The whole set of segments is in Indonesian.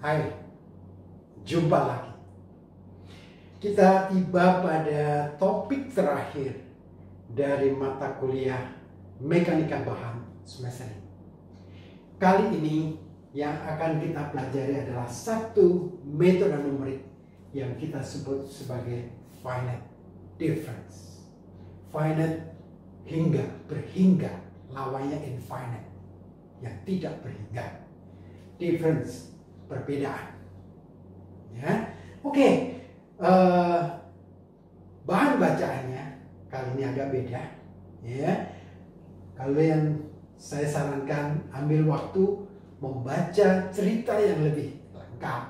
Hai, jumpa lagi. Kita tiba pada topik terakhir dari mata kuliah Mekanika Bahan semester ini. Kali ini yang akan kita pelajari adalah satu metode numerik yang kita sebut sebagai finite difference. Finite berhingga, lawannya infinite yang tidak berhingga. Difference, perbedaan. Ya, oke. Bahan bacaannya kali ini agak beda. Ya, kalian saya sarankan ambil waktu membaca cerita yang lebih lengkap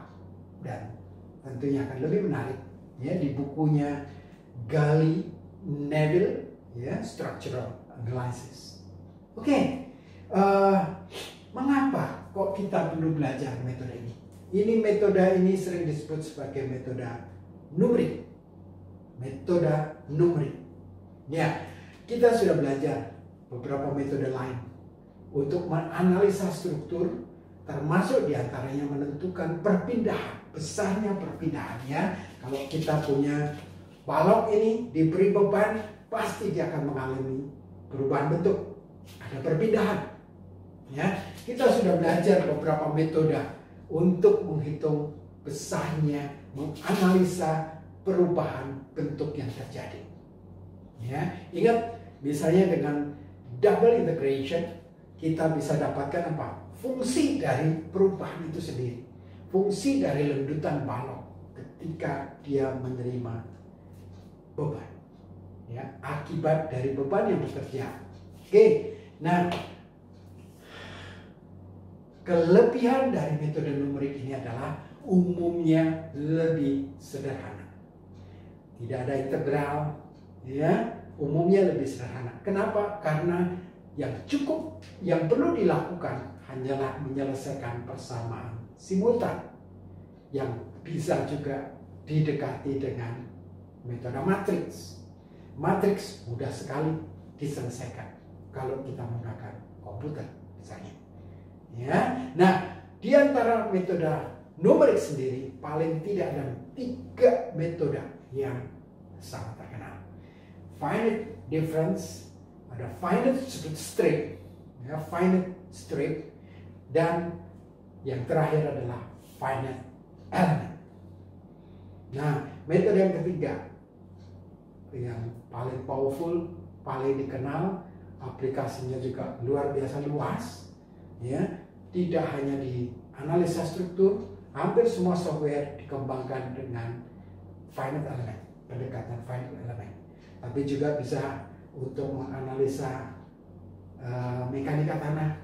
dan tentunya akan lebih menarik. Ya, di bukunya Gali Neville, ya, Structural Analysis. Oke. Mengapa kok kita perlu belajar metode ini? Metode ini sering disebut sebagai metode numerik. Metode numerik. Ya, kita sudah belajar beberapa metode lain untuk menganalisa struktur, termasuk diantaranya menentukan perpindahan, besarnya perpindahan. Ya, kalau kita punya balok ini diberi beban, pasti dia akan mengalami perubahan bentuk. Ada perpindahan. Ya, kita sudah belajar beberapa metode untuk menghitung besarnya, menganalisa perubahan bentuk yang terjadi. Ya, ingat misalnya dengan double integration kita bisa dapatkan apa? Fungsi dari perubahan itu sendiri. Fungsi dari lendutan balok ketika dia menerima beban. Ya, akibat dari beban yang bekerja. Oke. Nah, kelebihan dari metode numerik ini adalah umumnya lebih sederhana. Tidak ada integral, ya, umumnya lebih sederhana. Kenapa? Karena yang perlu dilakukan hanyalah menyelesaikan persamaan simultan yang bisa juga didekati dengan metode matriks. Matriks mudah sekali diselesaikan kalau kita menggunakan komputer misalnya. Ya, nah di antara metode numerik sendiri paling tidak ada 3 metode yang sangat terkenal. Finite difference, ada finite strip, ya, finite strip, dan yang terakhir adalah finite element. Nah, metode yang ketiga yang paling powerful, paling dikenal, aplikasinya juga luar biasa luas, ya. Tidak hanya di analisa struktur, hampir semua software dikembangkan dengan finite element, pendekatan finite element. Tapi juga bisa untuk menganalisa mekanika tanah,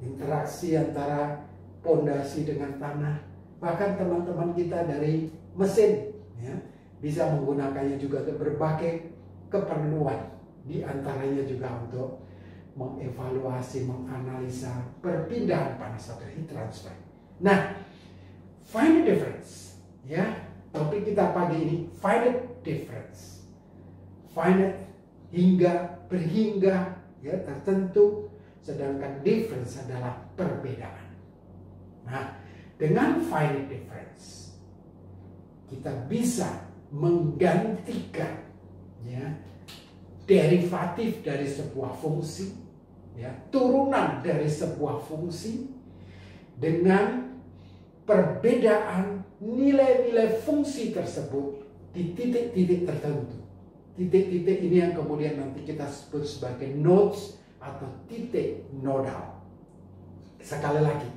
interaksi antara pondasi dengan tanah. Bahkan teman-teman kita dari mesin, ya, bisa menggunakannya juga untuk berbagai keperluan. Di antaranya juga untuk mengevaluasi, menganalisa perpindahan panas atau heat transfer. Nah, finite difference, ya, topik kita pagi ini finite difference. Finite berhingga, ya, tertentu, sedangkan difference adalah perbedaan. Nah, dengan finite difference kita bisa menggantikan, ya, derivatif dari sebuah fungsi, ya, turunan dari sebuah fungsi dengan perbedaan nilai-nilai fungsi tersebut di titik-titik tertentu. Titik-titik ini yang kemudian nanti kita sebut sebagai nodes atau titik nodal. Sekali lagi,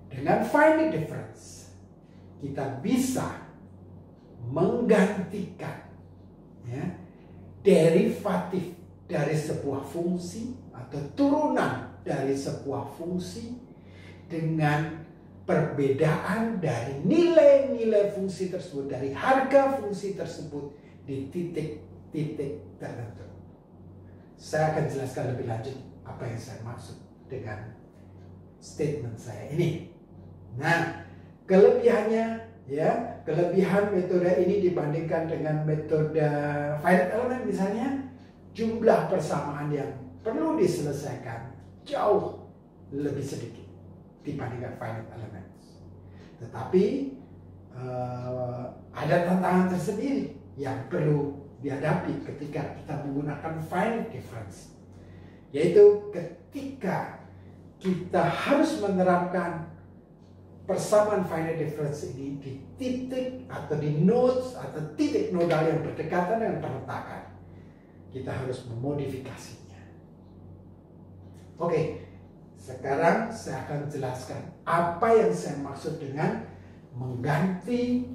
dengan finite difference kita bisa menggantikan, ya, derivatif dari sebuah fungsi atau turunan dari sebuah fungsi dengan perbedaan dari nilai-nilai fungsi tersebut, dari harga fungsi tersebut di titik-titik tertentu. Saya akan jelaskan lebih lanjut apa yang saya maksud dengan statement saya ini. Nah, kelebihannya, ya, kelebihan metode ini dibandingkan dengan metode finite element misalnya, jumlah persamaan yang perlu diselesaikan jauh lebih sedikit dibandingkan finite elements. Tetapi ada tantangan tersendiri yang perlu dihadapi ketika kita menggunakan finite difference, yaitu ketika kita harus menerapkan persamaan finite difference ini di titik atau di nodes atau titik nodal yang berdekatan dengan perletakan. Kita harus memodifikasinya. Oke, sekarang saya akan jelaskan apa yang saya maksud dengan mengganti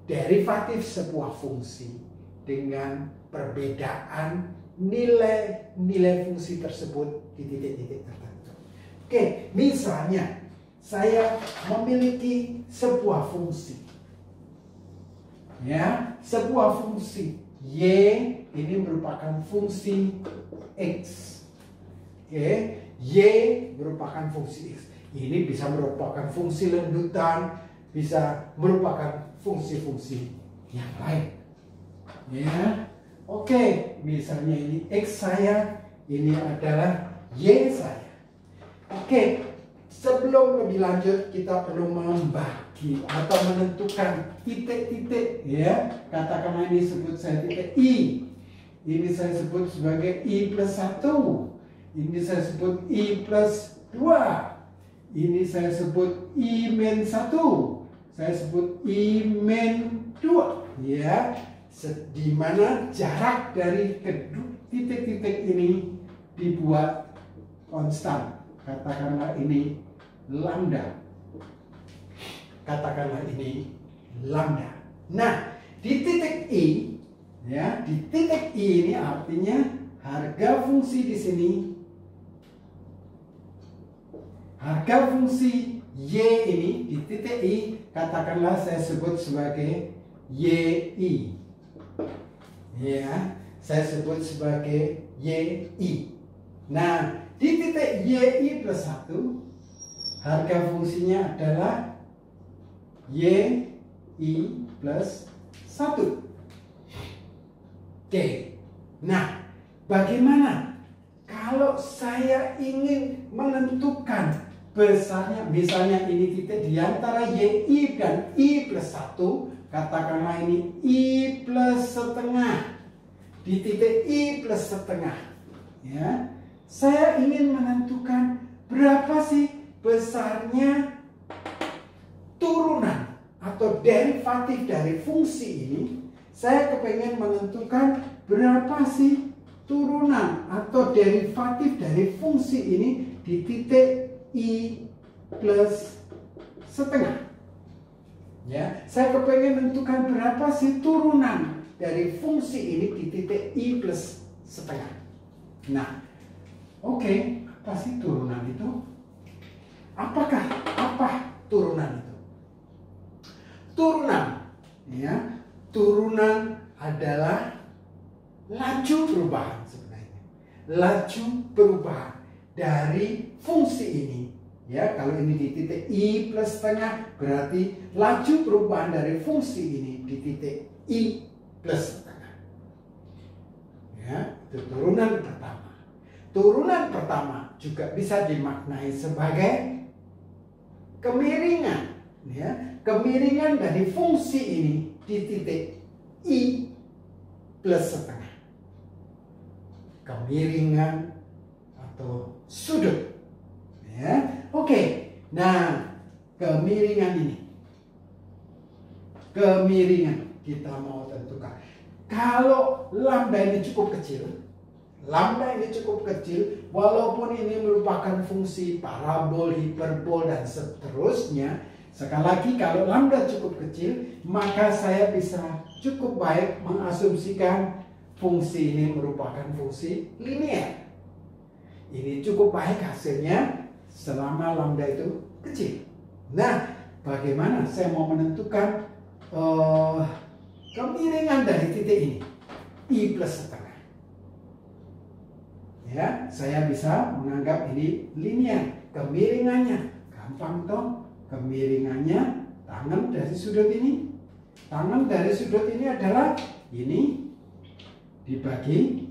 derivatif sebuah fungsi dengan perbedaan nilai-nilai fungsi tersebut di titik-titik tertentu. Oke, misalnya saya memiliki sebuah fungsi, ya, sebuah fungsi y ini merupakan fungsi x, oke, y merupakan fungsi x. Ini bisa merupakan fungsi lanjutan, bisa merupakan fungsi-fungsi yang lain, ya. Oke, misalnya ini x saya, ini adalah y saya. Oke, sebelum lebih lanjut kita perlu membagi atau menentukan titik-titik, ya. Katakanlah ini sebut saya titik i. Ini saya sebut sebagai i plus 1. Ini saya sebut i plus 2. Ini saya sebut i min 1. Saya sebut i min 2, ya. Di mana jarak dari titik-titik ini dibuat konstan. Katakanlah ini lambda. Katakanlah ini lambda. Nah, di titik i, ya, di titik i ini artinya harga fungsi di sini, harga fungsi y ini di titik i, katakanlah saya sebut sebagai yi. Ya, saya sebut sebagai yi. Nah, di titik yi plus 1, harga fungsinya adalah yi plus 1. Oke, nah bagaimana kalau saya ingin menentukan besarnya, misalnya ini titik di antara yi dan i plus 1, katakanlah ini i plus setengah, di titik i plus setengah, ya. Saya ingin menentukan berapa sih besarnya turunan atau derivatif dari fungsi ini. Saya kepengen menentukan berapa sih turunan atau derivatif dari fungsi ini di titik i plus setengah. Ya, saya kepengen menentukan berapa sih turunan dari fungsi ini di titik i plus setengah. Nah, oke, apa sih turunan itu? Apa turunan itu? Turunan, ya, turunan adalah laju perubahan sebenarnya. Laju perubahan dari fungsi ini, ya. Kalau ini di titik i plus setengah, berarti laju perubahan dari fungsi ini di titik i plus setengah. Ya, itu turunan pertama. Turunan pertama juga bisa dimaknai sebagai kemiringan, ya, kemiringan dari fungsi ini di titik i plus setengah. Kemiringan atau sudut, ya. Oke, nah kemiringan ini, kemiringan kita mau tentukan. Kalau lambda ini cukup kecil, lambda ini cukup kecil, walaupun ini merupakan fungsi parabol, hiperbol, dan seterusnya. Sekali lagi, kalau lambda cukup kecil, maka saya bisa cukup baik mengasumsikan fungsi ini merupakan fungsi linear. Ini cukup baik hasilnya selama lambda itu kecil. Nah, bagaimana saya mau menentukan kemiringan dari titik ini? I plus setengah. Ya, saya bisa menganggap ini linear. Kemiringannya gampang toh. Kemiringannya tangan dari sudut ini. Tangan dari sudut ini adalah ini dibagi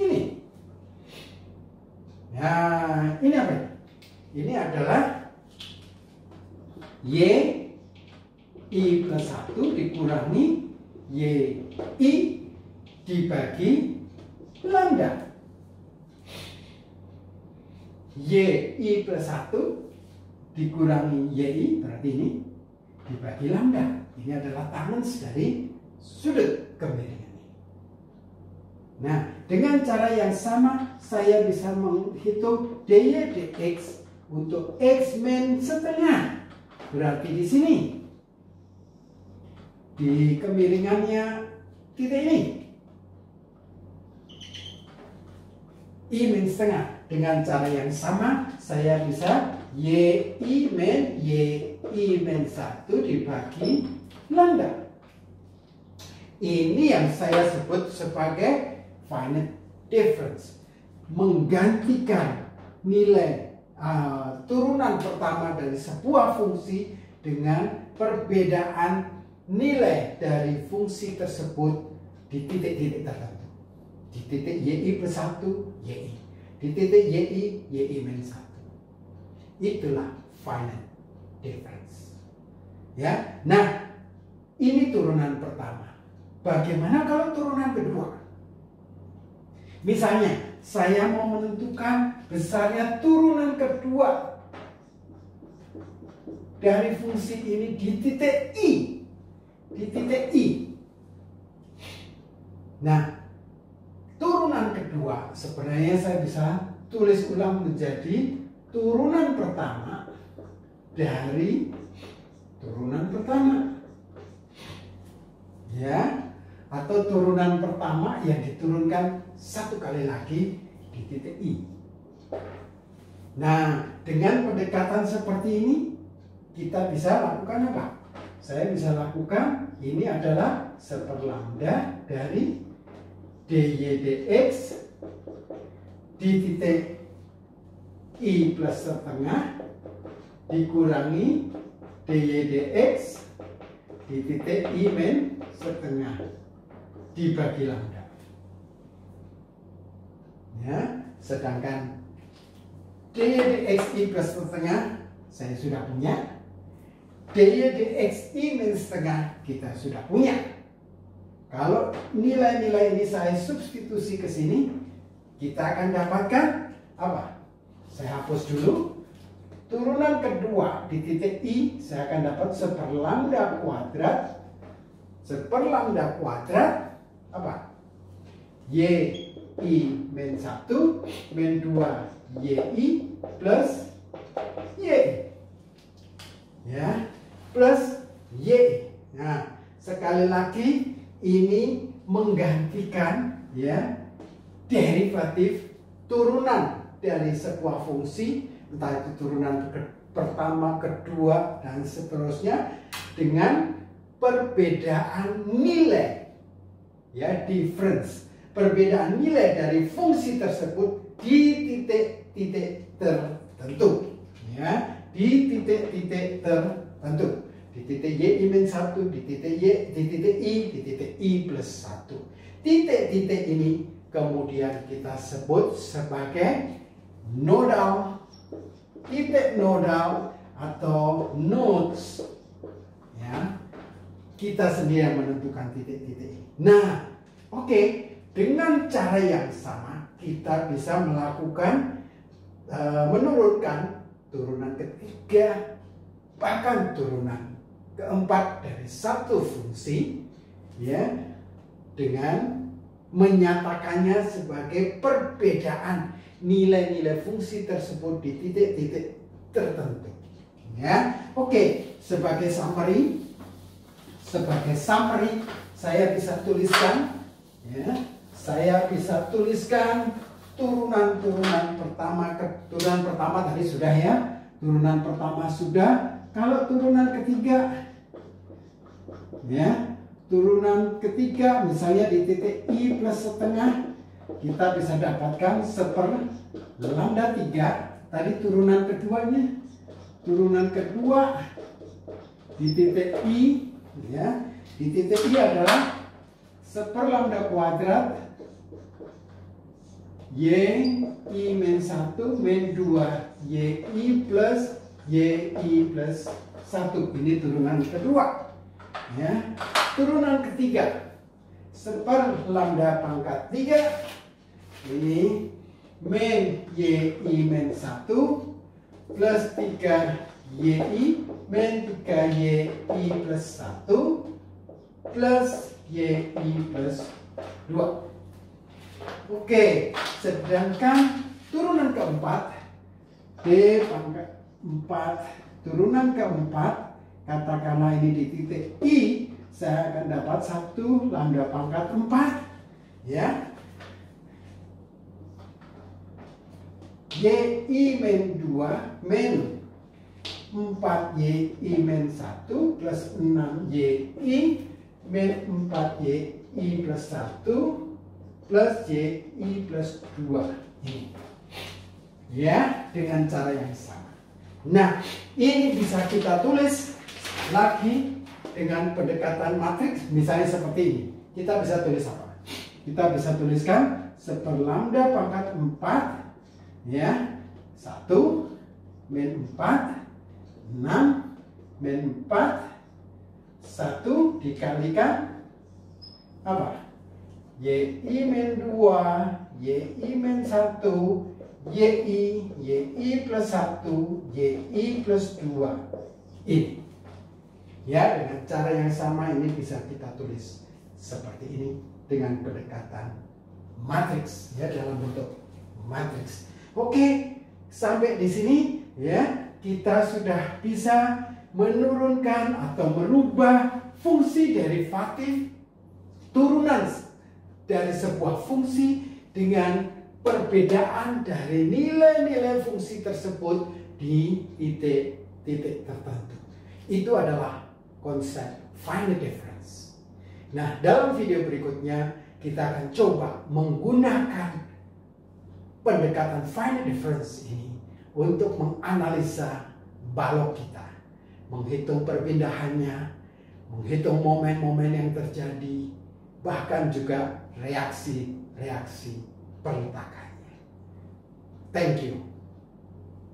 ini. Nah, ini apa? Ini adalah y I plus 1 dikurangi YI dibagi lambda. YI plus 1 dikurangi YI, berarti ini dibagi lambda. Ini adalah tangen dari sudut kemiringan ini. Nah, dengan cara yang sama saya bisa menghitung dy dx untuk x min setengah. Berarti di sini di kemiringannya titik ini I min setengah. Dengan cara yang sama saya bisa YI min 1 dibagi lambda. Ini yang saya sebut sebagai finite difference. Menggantikan nilai turunan pertama dari sebuah fungsi dengan perbedaan nilai dari fungsi tersebut di titik-titik tertentu. Di titik YI plus 1, YI. Di titik YI min 1. Itulah finite difference. Ya. Nah, ini turunan pertama. Bagaimana kalau turunan kedua? Misalnya, saya mau menentukan besarnya turunan kedua dari fungsi ini di titik I. Di titik I. Nah, turunan kedua sebenarnya saya bisa tulis ulang menjadi turunan pertama dari turunan pertama. Ya, atau turunan pertama yang diturunkan satu kali lagi di titik I. Nah, dengan pendekatan seperti ini kita bisa lakukan apa? Saya bisa lakukan ini adalah seperlambda dari dy dx di titik I plus setengah dikurangi dy dx di titik I min setengah dibagi lambda. Ya, sedangkan dy dx I plus setengah saya sudah punya, dy dx I min setengah kita sudah punya. Kalau nilai-nilai ini saya substitusi ke sini, kita akan dapatkan apa? Saya hapus dulu. Turunan kedua di titik I saya akan dapat seperlambda kuadrat. Seperlambda kuadrat apa? YI min 1 min 2 YI plus YI. Ya, plus YI. Nah, sekali lagi ini menggantikan ya derivatif turunan dari sebuah fungsi, entah itu turunan pertama, kedua, dan seterusnya, dengan perbedaan nilai ya, difference, perbedaan nilai dari fungsi tersebut di titik-titik tertentu ya, di titik-titik tertentu. Di titik YI min 1, di titik Y, di titik I, di titik I plus 1. Titik-titik ini kemudian kita sebut sebagai nodal, titik nodal atau nodes. Ya, kita sendiri yang menentukan titik-titik ini. Nah, oke, dengan cara yang sama kita bisa melakukan menurunkan turunan ketiga, bahkan turunan keempat dari satu fungsi ya, dengan menyatakannya sebagai perbedaan nilai-nilai fungsi tersebut di titik-titik tertentu ya. Oke, sebagai summary saya bisa tuliskan ya, saya bisa tuliskan turunan pertama tadi sudah ya, turunan pertama sudah. Kalau turunan ketiga ya, turunan ketiga misalnya di titik I plus setengah kita bisa dapatkan seperlambda 3. Tadi turunan keduanya, turunan kedua di titik I ya, di titik I adalah seperlambda kuadrat YI min 1 min 2 YI plus YI plus 1. Ini turunan kedua. Ya, turunan ketiga seper lambda pangkat 3 ini min YI min 1 plus 3YI min 3YI plus 1 plus YI plus 2. Oke, sedangkan turunan keempat D pangkat 4 turunan keempat, katakanlah ini di titik I, saya akan dapat 1 lambda pangkat 4 ya. YI min 2 min 4YI min 1 plus 6YI min 4YI plus 1 plus YI plus 2 ini. Ya, dengan cara yang sama. Nah, ini bisa kita tulis lagi dengan pendekatan matriks, misalnya seperti ini. Kita bisa tulis apa? Kita bisa tuliskan seperlambda pangkat 4 ya, 1 min 4 6 min 4 1 dikalikan apa? YI min 2 YI min 1 YI plus 1 YI plus 2 ini. Ya, dengan cara yang sama ini bisa kita tulis seperti ini dengan pendekatan matriks ya, dalam bentuk matriks. Oke, sampai di sini ya kita sudah bisa menurunkan atau merubah fungsi derivatif turunan dari sebuah fungsi dengan perbedaan dari nilai-nilai fungsi tersebut di titik tertentu. Itu adalah konsep finite difference. Nah, dalam video berikutnya kita akan coba menggunakan pendekatan finite difference ini untuk menganalisa balok kita, menghitung perpindahannya, menghitung momen-momen yang terjadi, bahkan juga reaksi-reaksi perletakannya. Thank you.